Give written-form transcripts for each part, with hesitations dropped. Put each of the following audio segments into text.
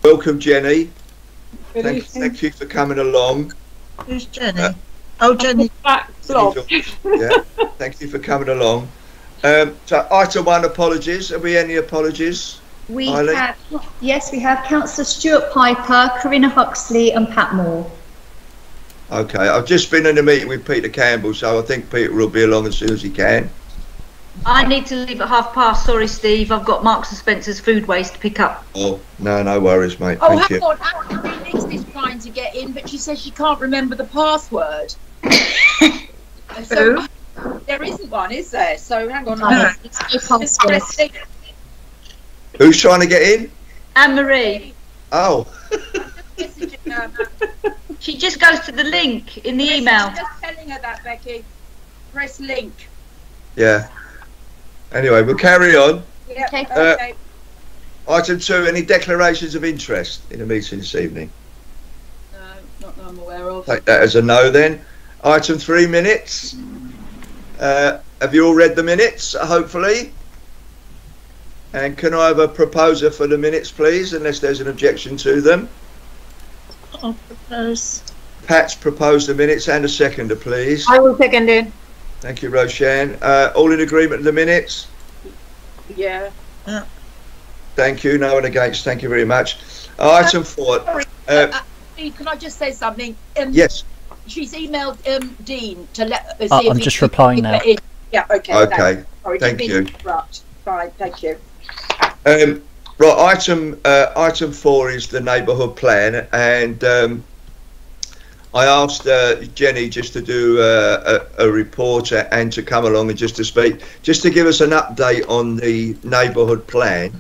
Welcome, Jenny. Thank you for coming along. Who's Jenny? Oh, Jenny. Yeah, thank you for coming along. So, item 1, apologies. Have we any apologies? We have, yes, we have Councillor Stuart Piper, Corinna Huxley and Pat Moore. Okay, I've just been in a meeting with Peter Campbell, so I think Peter will be along as soon as he can. I need to leave at 12:30. Sorry, Steve. I've got Marks and Spencer's food waste to pick up. Oh, no worries, mate. Oh, Thank you. hang on. Liz is trying to get in, but she says she can't remember the password. So there isn't one, is there? So hang on. Who's trying to get in? Anne-Marie. Oh. She just goes to the link in the email. I'm just telling her that, Becky. Press link. Yeah. Anyway, we'll carry on. Yeah, okay. Item 2, any declarations of interest in the meeting this evening? No, not that I'm aware of. Take that as a no then. Item 3, minutes. Have you all read the minutes, hopefully? And can I have a proposer for the minutes, please, unless there's an objection to them? I'll propose. Pat's proposed the minutes, and a seconder, please. I will second it. Thank you, Roshan. All in agreement with the minutes? Yeah. Thank you. No one against. Thank you very much. Item 4. Sorry, Steve, can I just say something? Yes. She's emailed Dean to let us I'm just replying now. Yeah, okay. Okay. Sorry, thank you. Fine, thank you. Right, item 4 is the neighbourhood plan, and I asked Jenny just to do a report and to come along and just to speak, just to give us an update on the neighbourhood plan.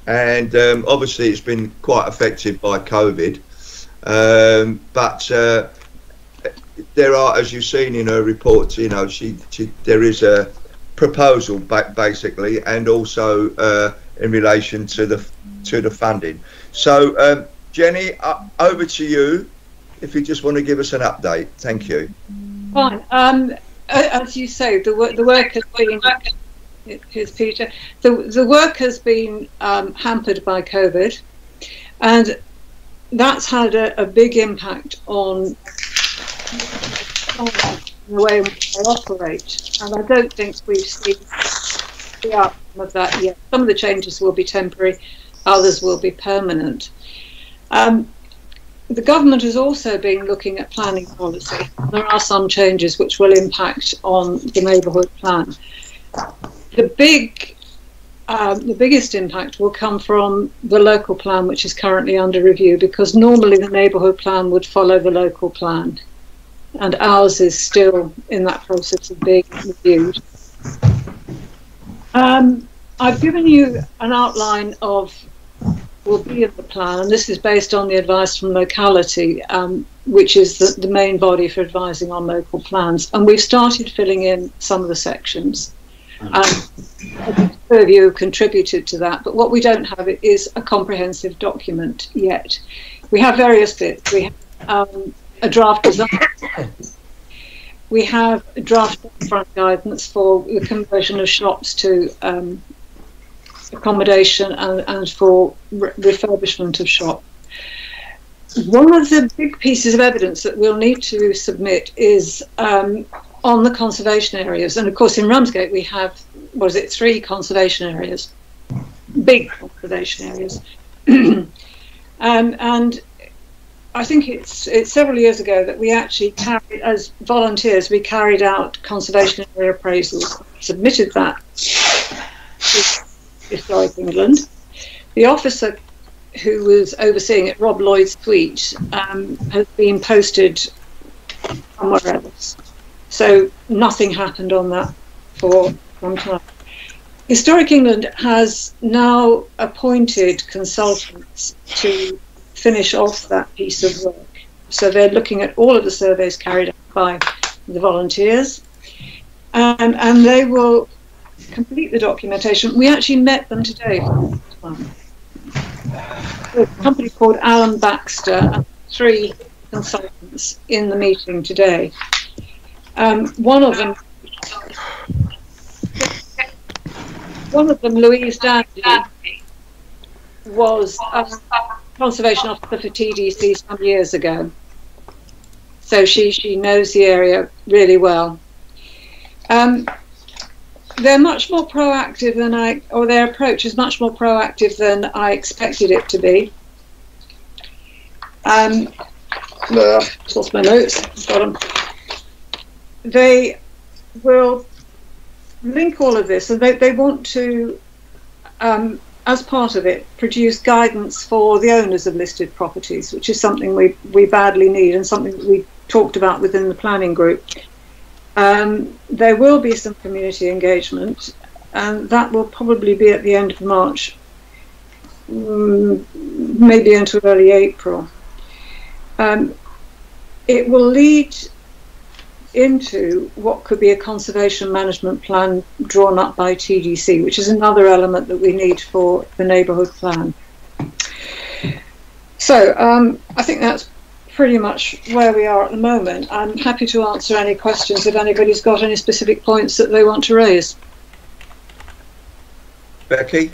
And obviously it's been quite affected by COVID, but there are, as you've seen in her report, you know, there is a proposal basically, and also in relation to the funding. So Jenny, over to you, if you just want to give us an update. Thank you. Fine. As you say, the work has been. Here's Peter. The work has been hampered by COVID, and that's had a big impact on the way in which they operate. And I don't think we've seen the outcome of that yet. Some of the changes will be temporary, others will be permanent. The government has also been looking at planning policy. There are some changes which will impact on the neighbourhood plan. The biggest impact will come from the local plan, which is currently under review, because normally the neighbourhood plan would follow the local plan, and ours is still in that process of being reviewed. I've given you an outline of will be in the plan, and this is based on the advice from locality, which is the main body for advising on local plans, and we've started filling in some of the sections. A few of you have contributed to that, but what we don't have is a comprehensive document yet. We have various bits. We have a draft design. We have a draft front guidance for the conversion of shops to accommodation and for refurbishment of shops. One of the big pieces of evidence that we'll need to submit is on the conservation areas, and of course in Ramsgate we have, 3 conservation areas, big conservation areas. And I think it's several years ago that we actually carried, as volunteers, we carried out conservation area appraisals, submitted that to Historic England. The officer who was overseeing it, Rob Lloyd-Sweet, has been posted somewhere else. So nothing happened on that for some time. Historic England has now appointed consultants to finish off that piece of work. So they're looking at all of the surveys carried out by the volunteers, and they will complete the documentation. We actually met them today for the first time. A company called Alan Baxter and 3 consultants in the meeting today. One of them, Louise Dandy, was conservation officer for TDC some years ago, so she knows the area really well. They're much more proactive than their approach is much more proactive than I expected it to be. Lost my notes. Got them. They will link all of this, and they want to, as part of it, produce guidance for the owners of listed properties, which is something we badly need and something that we talked about within the planning group. There will be some community engagement, and that will probably be at the end of March, maybe into early April. It will lead into what could be a conservation management plan drawn up by TDC, which is another element that we need for the neighbourhood plan. So I think that's pretty much where we are at the moment. I'm happy to answer any questions if anybody's got any specific points that they want to raise. Becky?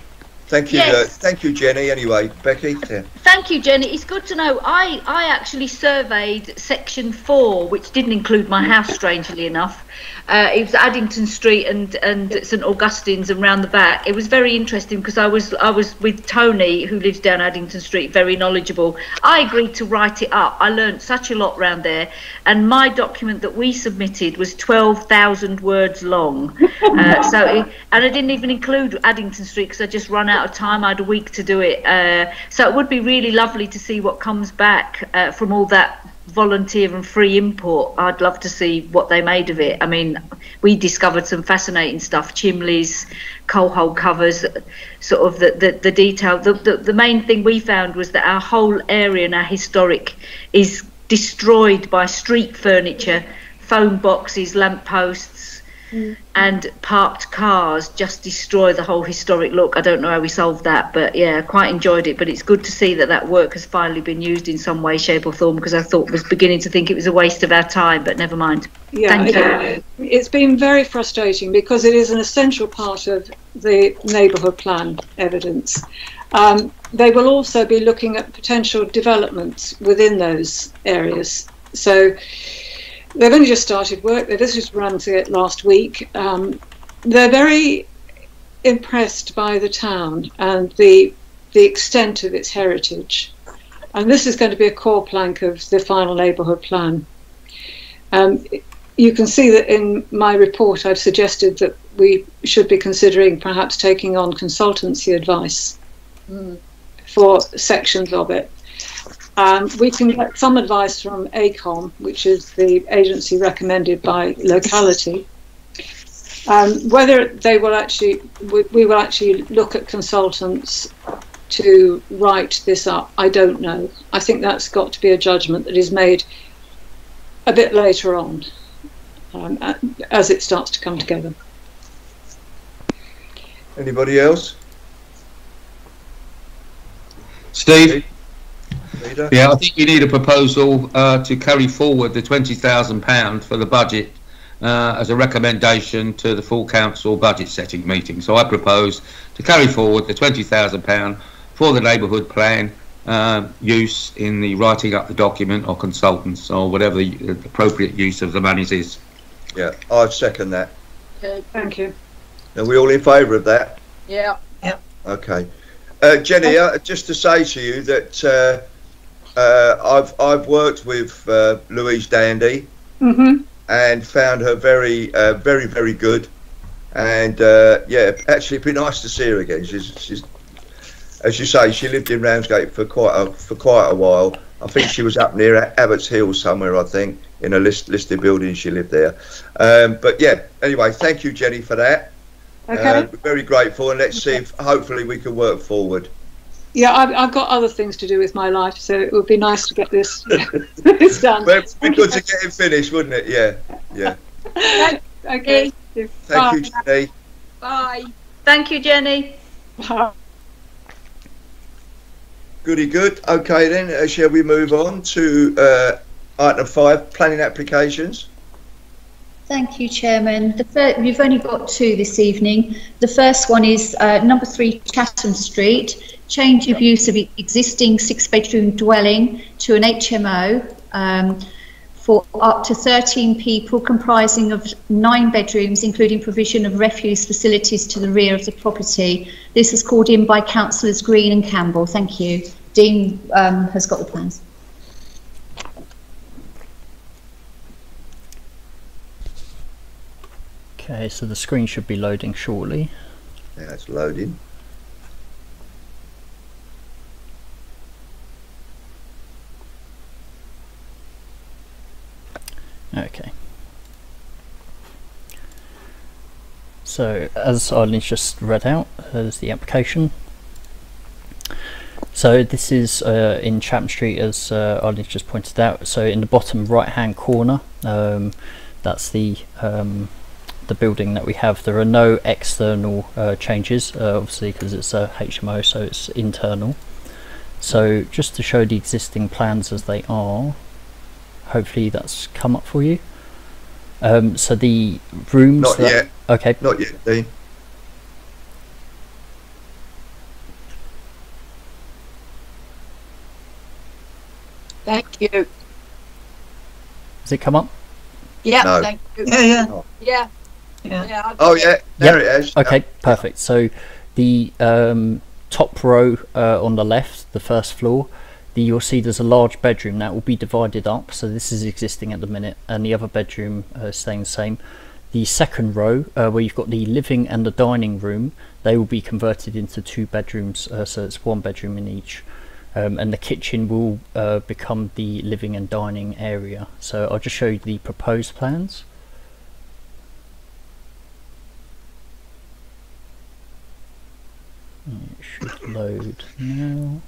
Thank you, Yes. thank you, Jenny. Anyway, Becky. Yeah. Thank you, Jenny. It's good to know. I actually surveyed section 4, which didn't include my house, strangely enough. It was Addington Street and St Augustine's and round the back. It was very interesting because I was with Tony, who lives down Addington Street, very knowledgeable. I agreed to write it up. I learned such a lot round there, and my document that we submitted was 12,000 words long. And I didn't even include Addington Street because I just run out of time. I had a week to do it. So it would be really lovely to see what comes back from all that volunteer and free import. I'd love to see what they made of it. I mean, we discovered some fascinating stuff: chimneys, coal hole covers, sort of the detail. The main thing we found was that our whole area and our historic is destroyed by street furniture, phone boxes, lamp posts, and parked cars just destroy the whole historic look. I don't know how we solved that, but yeah, I quite enjoyed it. But it's good to see that that work has finally been used in some way, shape or form, because I was beginning to think it was a waste of our time, but never mind. Yeah, Thank you. It's been very frustrating because it is an essential part of the neighbourhood plan evidence. They will also be looking at potential developments within those areas. So they've only just started work. They visited Ramsgate last week. They're very impressed by the town and the extent of its heritage. And this is going to be a core plank of the final neighbourhood plan. You can see that in my report I've suggested that we should be considering perhaps taking on consultancy advice for sections of it. We can get some advice from ACOM, which is the agency recommended by locality. Whether they will actually, we will actually look at consultants to write this up, I don't know. I think that's got to be a judgment that is made a bit later on, as it starts to come together. Anybody else? Steve? Leader? Yeah, I think you need a proposal to carry forward the £20,000 for the budget as a recommendation to the full council budget setting meeting. So I propose to carry forward the £20,000 for the neighbourhood plan use in the writing up the document, or consultants, or whatever the appropriate use of the monies is. Yeah, I'd second that. Okay. Thank you. Are we all in favour of that? Yeah. Okay. Jenny, just to say to you that I've worked with Louise Dandy and found her very very good, and yeah, actually it'd be nice to see her again. She's as you say, she lived in Ramsgate for quite a while. I think she was up near Abbots Hill somewhere, I think, in a listed building. She lived there. But yeah, anyway, thank you, Jenny, for that. Okay. We're very grateful, and let's see if hopefully we can work forward. Yeah, I've got other things to do with my life, so it would be nice to get this, this done. Well, it'd be good to get it finished, wouldn't it? Yeah. Okay. Thank you, Jenny. Bye. Thank you, Jenny. Bye. Goody good. Okay then, shall we move on to item 5, planning applications? Thank you, Chairman. We've only got 2 this evening. The first one is number 3 Chatham Street, change of use of existing 6-bedroom dwelling to an HMO for up to 13 people, comprising of 9 bedrooms, including provision of refuse facilities to the rear of the property. This is called in by councillors Green and Campbell. Thank you. Dean has got the plans. Okay, so the screen should be loading shortly. Yeah, it's loading. Okay. So, as Eileen's just read out, there's the application. So this is in Chapman Street, as Eileen's just pointed out. So in the bottom right-hand corner, that's the building that we have. There are no external changes, obviously, because it's a HMO, so it's internal. So just to show the existing plans as they are, hopefully that's come up for you. So the rooms... Not yet. Okay. Not yet, Dean. Thank you. Has it come up? Yeah, No. thank you. Yeah. Yeah. Yeah. I've Oh got yeah, there it is. Okay, perfect. So the top row on the left, the first floor, you'll see there's a large bedroom that will be divided up. So this is existing at the minute, and the other bedroom staying the same. The second row, where you've got the living and the dining room, they will be converted into 2 bedrooms, so it's 1 bedroom in each. And the kitchen will become the living and dining area. So I'll just show you the proposed plans. It should load now.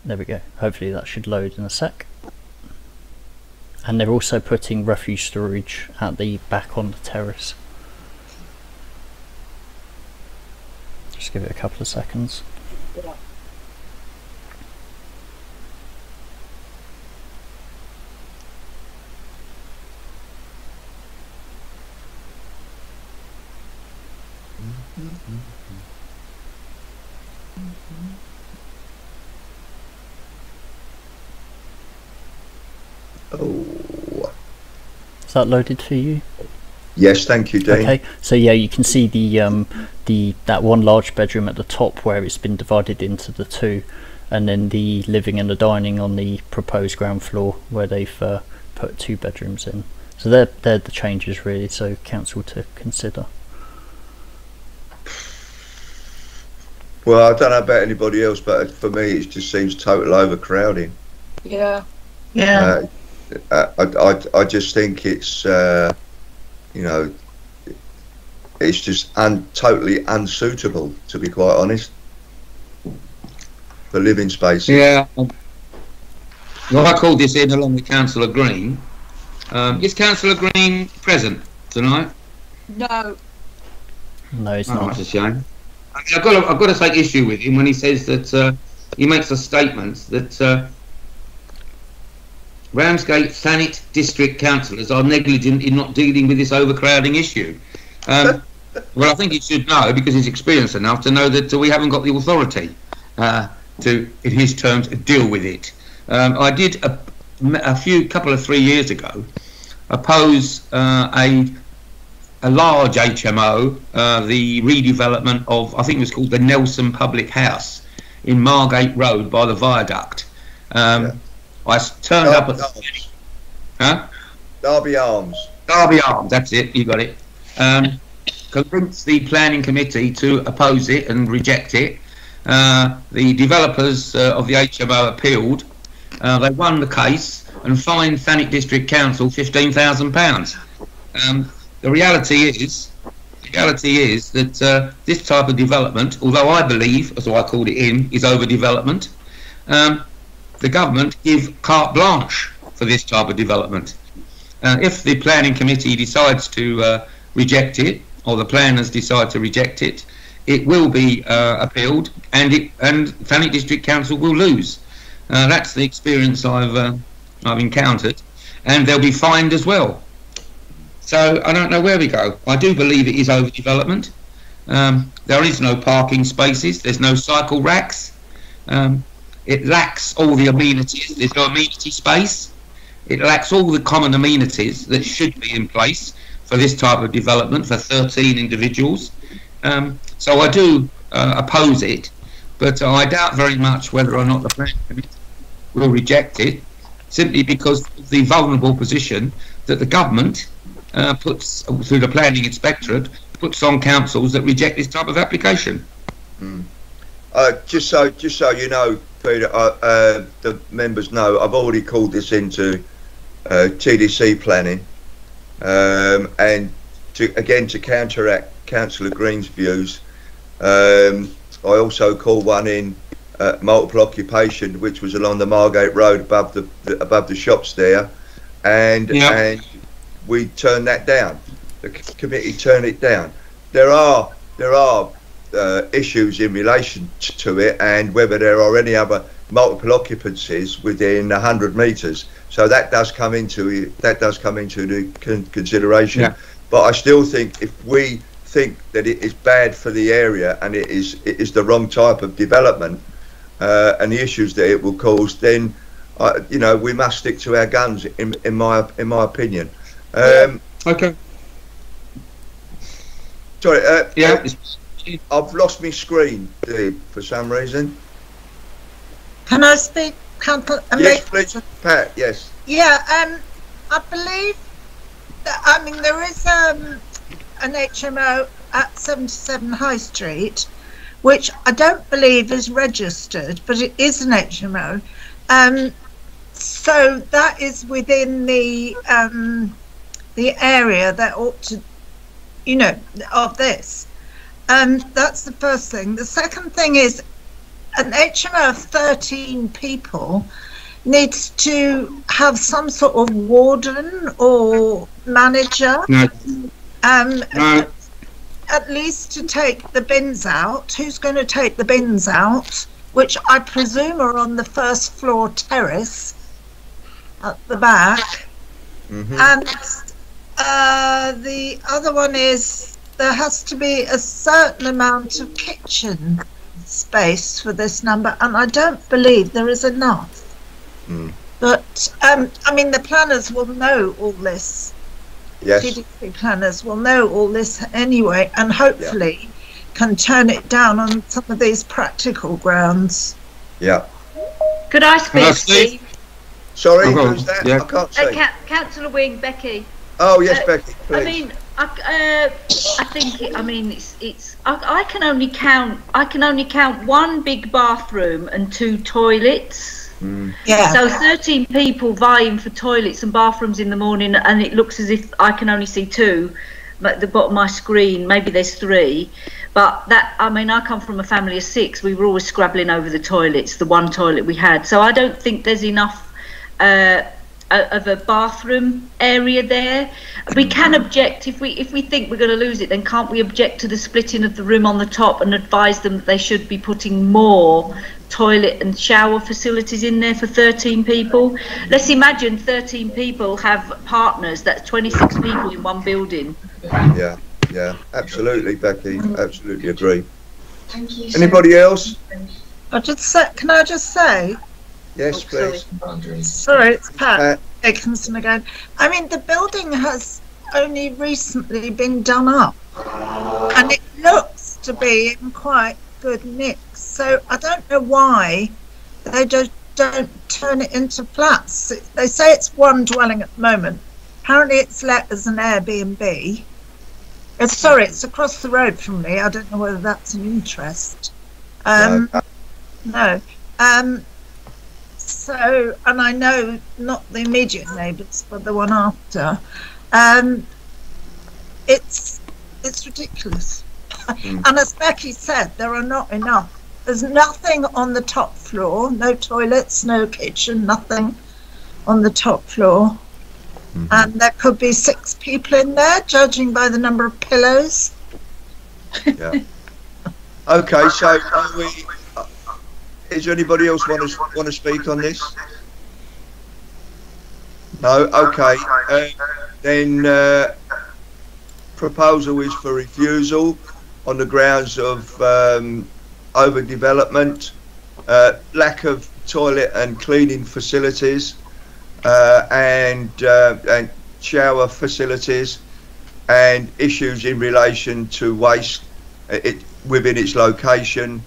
There we go. Hopefully that should load in a sec. And they're also putting refuse storage at the back on the terrace. Just give it a couple of seconds. Yeah. Oh. Is that loaded for you? Yes, thank you, Dean. Okay, so yeah, you can see that one large bedroom at the top where it's been divided into the 2, and then the living and the dining on the proposed ground floor where they've put 2 bedrooms in. So they're the changes really, so council to consider. Well, I don't know about anybody else, but for me, it just seems total overcrowding. Yeah. Yeah. I just think it's you know, it's just totally unsuitable, to be quite honest, for living spaces. Yeah. Well, I called this in along with Councillor Green. Is Councillor Green present tonight? No. No, it's Oh, not. that's a shame. I mean, I've got to take issue with him when he says that he makes a statement that Ramsgate Thanet District Councillors are negligent in not dealing with this overcrowding issue. Well, I think he should know, because he's experienced enough to know that we haven't got the authority to, in his terms, deal with it. I did couple of 3 years ago oppose a large HMO, the redevelopment of, I think it was called the Nelson Public House in Margate Road by the viaduct. Yeah. I turned up at Derby Arms. Derby Arms, that's it, you got it. Convinced the planning committee to oppose it and reject it. The developers of the HMO appealed. They won the case and fined Thanet District Council £15,000. The reality is that this type of development, although I believe, as I called it in, is overdevelopment, the government give carte blanche for this type of development. If the planning committee decides to reject it, or the planners decide to reject it, it will be appealed, and Thanet District Council will lose. That's the experience I've encountered, and they'll be fined as well. So I don't know where we go. I do believe it is overdevelopment. There is no parking spaces. There's no cycle racks. It lacks all the amenities. There's no amenity space. It lacks all the common amenities that should be in place for this type of development for 13 individuals. So I do oppose it, but I doubt very much whether or not the planning committee will reject it, simply because of the vulnerable position that the government puts, through the planning inspectorate, puts on councils that reject this type of application. Just so you know, Peter, the members know, I've already called this into TDC planning, and to counteract Councillor Green's views, I also called one in multiple occupation, which was along the Margate Road above the shops there, and we turned that down. The committee turned it down. There are issues in relation to it, and whether there are any other multiple occupancies within 100 metres. So that does come into the consideration. Yeah. But I still think if we think that it is bad for the area and it is the wrong type of development and the issues that it will cause, then you know, we must stick to our guns. In my opinion. Okay. Sorry. I've lost my screen, Dave, for some reason. Can I speak, Councillor? Yes, please, Pat. Yes. Yeah. I believe that, I mean, there is an HMO at 77 High Street, which I don't believe is registered, but it is an HMO. So that is within the area that ought to, you know, of this. That's the first thing. The second thing is an HMO of 13 people needs to have some sort of warden or manager. No. At least to take the bins out. Who's going to take the bins out? Which I presume are on the first floor terrace at the back. And the other one is there has to be a certain amount of kitchen space for this number, and I don't believe there is enough. But I mean, the planners will know all this. Yes. TDC planners will know all this anyway, and hopefully can turn it down on some of these practical grounds. Yeah. Could I speak, Steve? Sorry, who's that? Yeah. I can't see. Councillor Wing, Becky. Oh yes, Becky. Please. I mean, I think I mean it's. I can only count one big bathroom and 2 toilets. Yeah. So 13 people vying for toilets and bathrooms in the morning, and it looks as if I can only see 2 at the bottom of my screen. Maybe there's 3, but that, I mean, I come from a family of 6. We were always scrabbling over the toilets, the one toilet we had. So I don't think there's enough of a bathroom area there. We can object if we think we're going to lose it. Then can't we object to the splitting of the room on the top and advise them that they should be putting more toilet and shower facilities in there for 13 people? Let's imagine 13 people have partners. That's 26 people in one building. Yeah, absolutely, Becky. Absolutely agree. Thank you. Anybody else? Can I just say? Yes, please. Sorry, it's Pat Dickinson again. I mean, the building has only recently been done up, and it looks to be in quite good nick. So I don't know why they don't turn it into flats. They say it's one dwelling at the moment. Apparently, it's let as an Airbnb. Sorry, it's across the road from me. I don't know whether that's an interest. No. So, and I know not the immediate neighbours, but the one after. It's ridiculous. And as Becky said, there are not enough. There's nothing on the top floor. No toilets, no kitchen, nothing on the top floor. And there could be 6 people in there, judging by the number of pillows. Yeah. Okay, so is there anybody else want to speak on this? No. Okay. Then proposal is for refusal on the grounds of overdevelopment, lack of toilet and cleaning facilities, and shower facilities, and issues in relation to waste within its location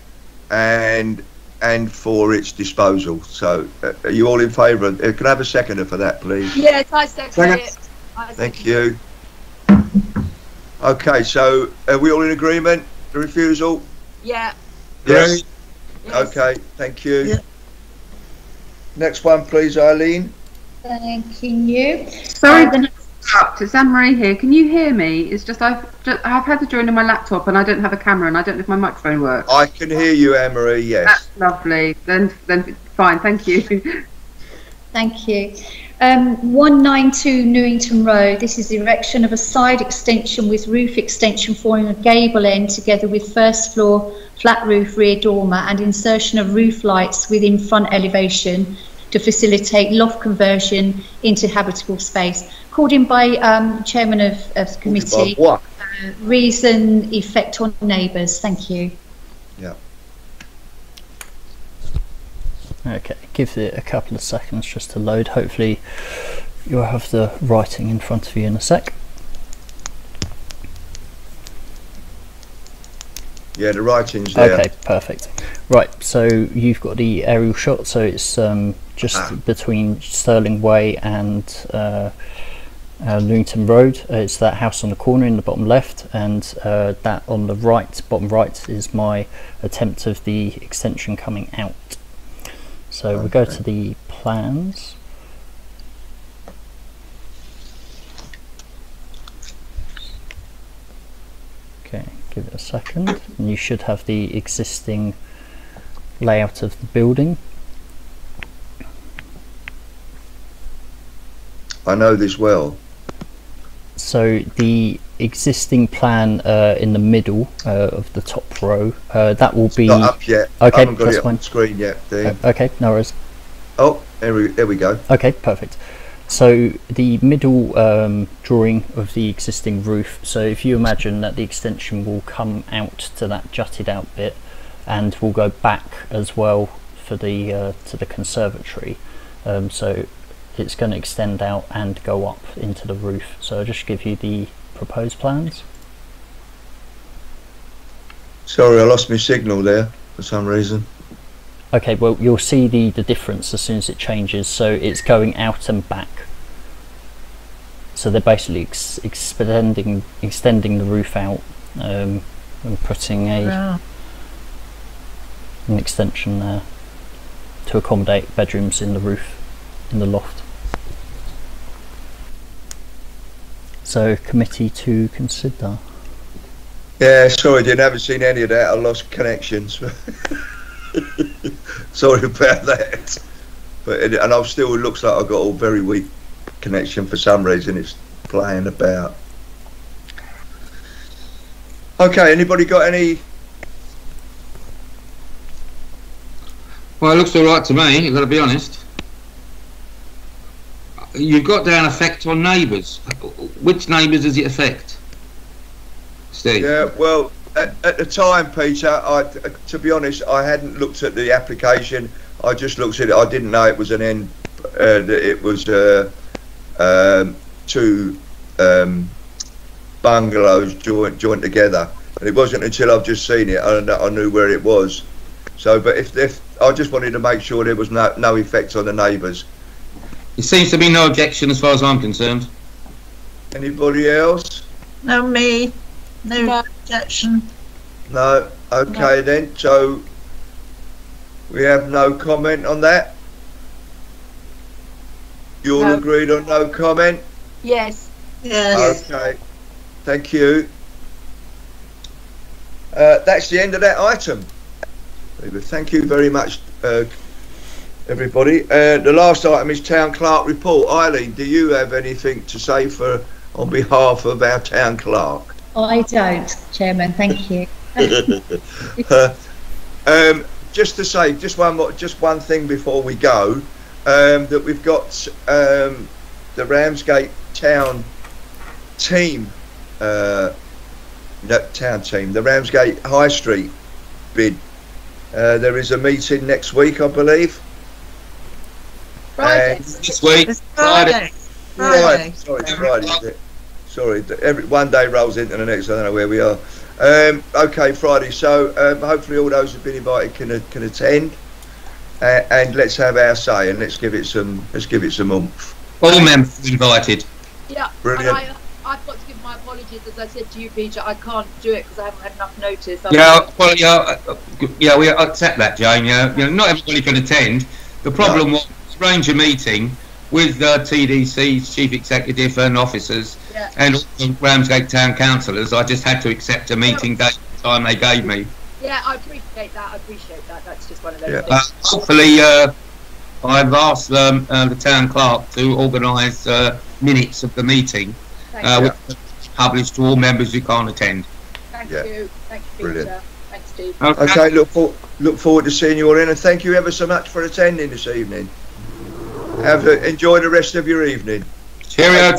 and for its disposal. So are you all in favour? Can I have a seconder for that, please? Yes, I second it. Thank you. Okay, so are we all in agreement? The refusal? Yeah. Yes. Yes. Okay, thank you. Yeah. Next one, please, Eileen. Thanking you. Sorry to interrupt. It's Anne-Marie here. Can you hear me? It's just I've had to join on my laptop and I don't have a camera and I don't know if my microphone works. I can hear you, Anne-Marie, yes. That's lovely. Then fine. Thank you. Thank you. 192 Newington Road. This is the erection of a side extension with roof extension forming a gable end together with first floor flat roof rear dormer and insertion of roof lights within front elevation to facilitate loft conversion into habitable space. Called in by Chairman of the committee. What? Reason, effect on neighbours. Thank you. Yeah. Okay, give it a couple of seconds just to load. Hopefully you'll have the writing in front of you in a sec. Yeah, the writing's there. Okay, perfect. Right, so you've got the aerial shot, so it's just between Stirling Way and Newington Road. It's that house on the corner in the bottom left, and that on the right, bottom right, is my attempt of the extension coming out. So we go to the plans. Okay, give it a second, and you should have the existing layout of the building. I know this well. So the existing plan in the middle of the top row, that will be Not up yet. Okay, I haven't got that's it on fine. the screen yet. Okay, no worries. Oh, there we go. Okay, perfect. So the middle drawing of the existing roof, so if you imagine that the extension will come out to that jutted out bit and will go back as well for the to the conservatory, so it's going to extend out and go up into the roof. So I'll just give you the proposed plans. Sorry, I lost my signal there for some reason. Okay, well you'll see the difference as soon as it changes. So it's going out and back. So they're basically extending the roof out and putting an extension there to accommodate bedrooms in the roof, in the loft. So committee to consider. Yeah, sorry, haven't seen any of that. I lost connections. Sorry about that. But and I've still, it looks like I've got a very weak connection for some reason. It's playing about. Okay, anybody got any? Well, it looks all right to me, I've got to be honest. You've got down effect on neighbours. Which neighbours does it affect, Steve? Yeah, well, at the time, Peter, to be honest, I hadn't looked at the application. I just looked at it. I didn't know it was an end. That it was two bungalows joined together, and it wasn't until I've just seen it I knew where it was. So, but if I just wanted to make sure there was no effect on the neighbours. There seems to be no objection as far as I'm concerned. Anybody else? No, me. No objection. No. Okay, then. So we have no comment on that. You all agreed on no comment? Yes. Yes. Okay. Thank you. That's the end of that item. Thank you very much, everybody. The last item is Town Clerk report. Eileen, do you have anything to say on behalf of our Town Clerk? I don't, Chairman. Thank you. Just to say, just one thing before we go, that we've got the Ramsgate Town team, town team, the Ramsgate High Street bid. There is a meeting next week, I believe. Friday. This week, It's Friday. Friday. Sorry, it's Friday, is it? Sorry, one day rolls into the next. I don't know where we are. Okay, Friday. So hopefully all those who've been invited can attend, and let's have our say, and let's give it some oomph. all members invited. Yeah, Brilliant. and I've got to give my apologies, as I said to you, Peter. I can't do it because I haven't had enough notice. Yeah, well, yeah, we accept that, Jane. Yeah, not everybody can attend. The problem was arrange a meeting with TDC's chief executive and officers, and also Ramsgate town councillors. I just had to accept a meeting date at the time they gave me. Yeah, I appreciate that. That's just one of those things. Hopefully, I've asked the town clerk to organise minutes of the meeting, which is published to all members who can't attend. Thank you. Thank you, Peter. Brilliant. Thanks, Steve. Okay, look forward to seeing you all in, and thank you ever so much for attending this evening. Enjoy the rest of your evening. Cheerio.